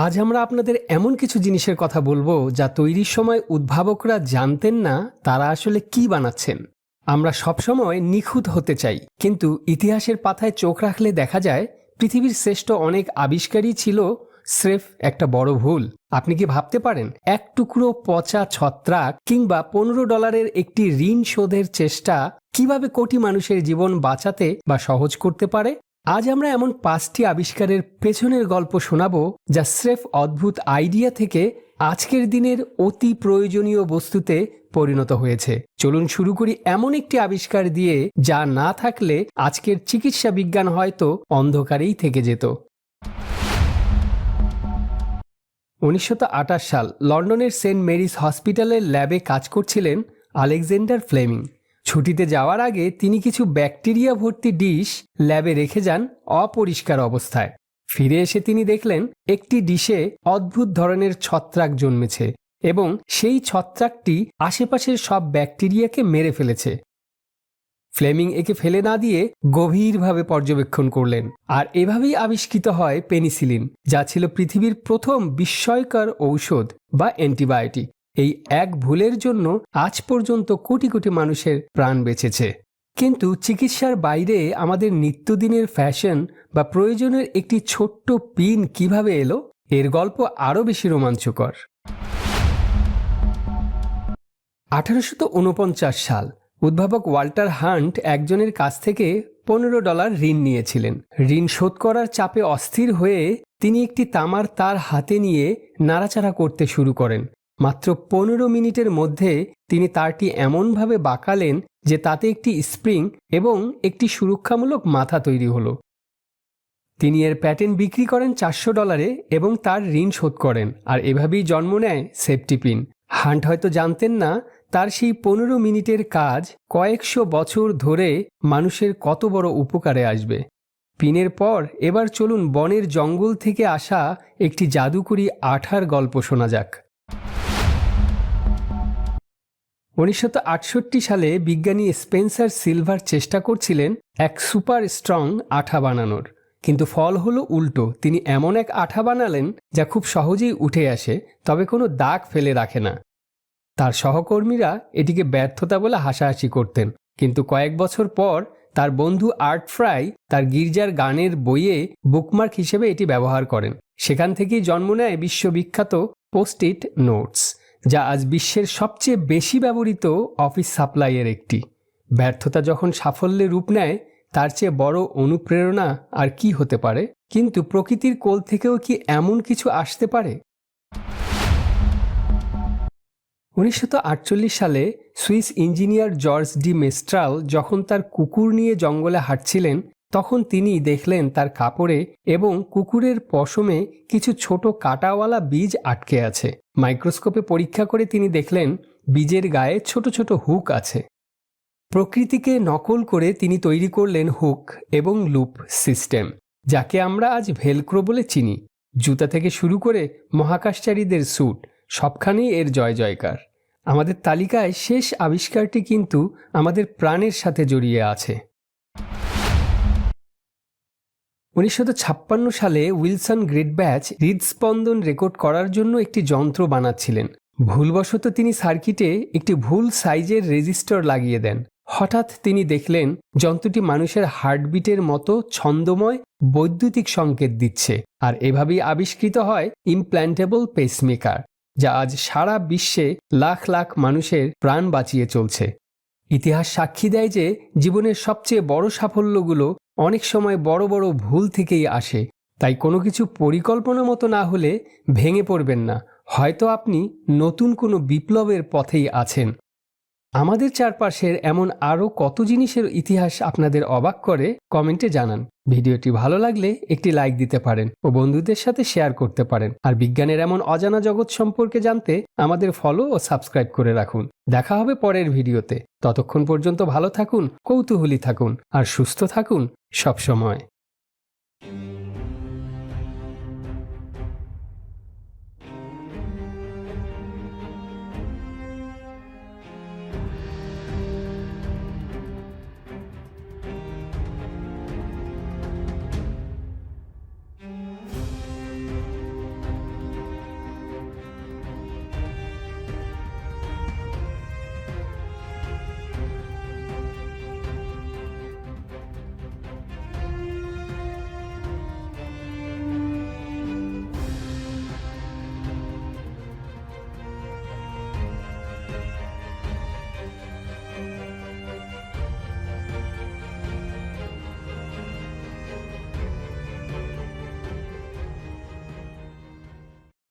আজ আমরা আপনাদের এমন কিছু জিনিসের কথা বলবো যা তৈরির সময় উদ্ভাবকরা জানতেন না তারা আসলে কি বানাচ্ছেন। আমরা সবসময় নিখুঁত হতে চাই, কিন্তু ইতিহাসের পাতায় চোখ রাখলে দেখা যায় পৃথিবীর শ্রেষ্ঠ অনেক আবিষ্কারই ছিল স্রেফ একটা বড় ভুল। আপনি কি ভাবতে পারেন এক টুকরো পচা ছত্রাক কিংবা $15 একটি ঋণ শোধের চেষ্টা কিভাবে কোটি মানুষের জীবন বাঁচাতে বা সহজ করতে পারে? আজ আমরা এমন 5টি আবিষ্কারের পেছনের গল্প শোনাবো যা স্রেফ অদ্ভুত আইডিয়া থেকে আজকের দিনের অতি প্রয়োজনীয় বস্তুতে পরিণত হয়েছে। চলুন শুরু করি এমন একটি আবিষ্কার দিয়ে যা না থাকলে আজকের চিকিৎসা বিজ্ঞান হয়তো অন্ধকারেই থেকে যেত। 1928 সাল লন্ডনের সেন্ট মেরিস হসপিটালের ল্যাবে কাজ করছিলেন আলেকজান্ডার ফ্লেমিং। ছুটিতে যাওয়ার আগে তিনি কিছু ব্যাকটেরিয়া ভর্তি ডিশ ল্যাবে রেখে যান অপরিষ্কার অবস্থায়। ফিরে এসে তিনি দেখলেন একটি ডিশে অদ্ভুত ধরনের ছত্রাক জন্মেছে এবং সেই ছত্রাকটি আশেপাশের সব ব্যাকটেরিয়াকে মেরে ফেলেছে। ফ্লেমিং একে ফেলে না দিয়ে গভীরভাবে পর্যবেক্ষণ করলেন, আর এভাবেই আবিষ্কৃত হয় পেনিসিলিন, যা ছিল পৃথিবীর প্রথম বিস্ময়কর ঔষধ বা অ্যান্টিবায়োটিক। এই এক ভুলের জন্য আজ পর্যন্ত কোটি কোটি মানুষের প্রাণ বেঁচেছে। কিন্তু চিকিৎসার বাইরে আমাদের নিত্যদিনের ফ্যাশন বা প্রয়োজনের একটি ছোট্ট পিন কিভাবে এলো, এর গল্প আরও বেশি রোমাঞ্চকর। 1849 সাল উদ্ভাবক ওয়াল্টার হান্ট একজনের কাছ থেকে $15 ঋণ নিয়েছিলেন। ঋণ শোধ করার চাপে অস্থির হয়ে তিনি একটি তামার তার হাতে নিয়ে নাড়াচাড়া করতে শুরু করেন। মাত্র 15 মিনিটের মধ্যে তিনি তারটি এমনভাবে বাঁকালেন যে তাতে একটি স্প্রিং এবং একটি সুরক্ষামূলক মাথা তৈরি হলো। তিনি এর প্যাটেন্ট বিক্রি করেন $400 এবং তার ঋণ শোধ করেন, আর এভাবেই জন্ম নেয় সেফটি পিন। হান্ট হয়তো জানতেন না তার সেই 15 মিনিটের কাজ কয়েকশো বছর ধরে মানুষের কত বড় উপকারে আসবে। পিনের পর এবার চলুন বনের জঙ্গল থেকে আসা একটি জাদুকরী আঠার গল্প শোনা যাক। 1968 সালে বিজ্ঞানী স্পেন্সার সিলভার চেষ্টা করছিলেন এক সুপার স্ট্রং আঠা বানানোর, কিন্তু ফল হলো উল্টো। তিনি এমন এক আঠা বানালেন যা খুব সহজেই উঠে আসে, তবে কোনো দাগ ফেলে রাখে না। তার সহকর্মীরা এটিকে ব্যর্থতা বলে হাসাহাসি করতেন, কিন্তু কয়েক বছর পর তার বন্ধু আর্ট ফ্রাই তার গির্জার গানের বইয়ে বুকমার্ক হিসেবে এটি ব্যবহার করেন। সেখান থেকেই জন্ম নেয় বিশ্ববিখ্যাত পোস্ট ইট নোটস, যা আজ বিশ্বের সবচেয়ে বেশি ব্যবহৃত অফিস সাপ্লাইয়ের একটি। ব্যর্থতা যখন সাফল্যে রূপ নেয়, তার চেয়ে বড় অনুপ্রেরণা আর কি হতে পারে? কিন্তু প্রকৃতির কোল থেকেও কি এমন কিছু আসতে পারে? 1948 সালে সুইস ইঞ্জিনিয়ার জর্জ ডি মেস্ট্রাল যখন তার কুকুর নিয়ে জঙ্গলে হাঁটছিলেন, তখন তিনি দেখলেন তার কাপড়ে এবং কুকুরের পশমে কিছু ছোট কাঁটাওয়ালা বীজ আটকে আছে। মাইক্রোস্কোপে পরীক্ষা করে তিনি দেখলেন বীজের গায়ে ছোট ছোট হুক আছে। প্রকৃতিকে নকল করে তিনি তৈরি করলেন হুক এবং লুপ সিস্টেম, যাকে আমরা আজ ভেলক্রো বলে চিনি। জুতা থেকে শুরু করে মহাকাশচারীদের স্যুট, সবখানেই এর জয় জয়কার। আমাদের তালিকায় শেষ আবিষ্কারটি কিন্তু আমাদের প্রাণের সাথে জড়িয়ে আছে। 1956 সালে উইলসন গ্রেটব্যাচ হৃদস্পন্দন রেকর্ড করার জন্য একটি যন্ত্র বানাচ্ছিলেন। ভুলবশত তিনি সার্কিটে একটি ভুল সাইজের রেজিস্টার লাগিয়ে দেন। হঠাৎ তিনি দেখলেন যন্ত্রটি মানুষের হার্টবিটের মতো ছন্দময় বৈদ্যুতিক সংকেত দিচ্ছে, আর এভাবেই আবিষ্কৃত হয় ইমপ্ল্যান্টেবল পেসমেকার, যা আজ সারা বিশ্বে লাখ লাখ মানুষের প্রাণ বাঁচিয়ে চলছে। ইতিহাস সাক্ষী দেয় যে জীবনের সবচেয়ে বড় সাফল্যগুলো অনেক সময় বড় বড় ভুল থেকেই আসে। তাই কোনো কিছু পরিকল্পনা মতো না হলে ভেঙে পড়বেন না, হয়তো আপনি নতুন কোনো বিপ্লবের পথেই আছেন। আমাদের চারপাশের এমন আরও কত জিনিসের ইতিহাস আপনাদের অবাক করে কমেন্টে জানান। ভিডিওটি ভালো লাগলে একটি লাইক দিতে পারেন ও বন্ধুদের সাথে শেয়ার করতে পারেন। আর বিজ্ঞানের এমন অজানা জগৎ সম্পর্কে জানতে আমাদের ফলো ও সাবস্ক্রাইব করে রাখুন। দেখা হবে পরের ভিডিওতে। ততক্ষণ পর্যন্ত ভালো থাকুন, কৌতূহলী থাকুন আর সুস্থ থাকুন সবসময়।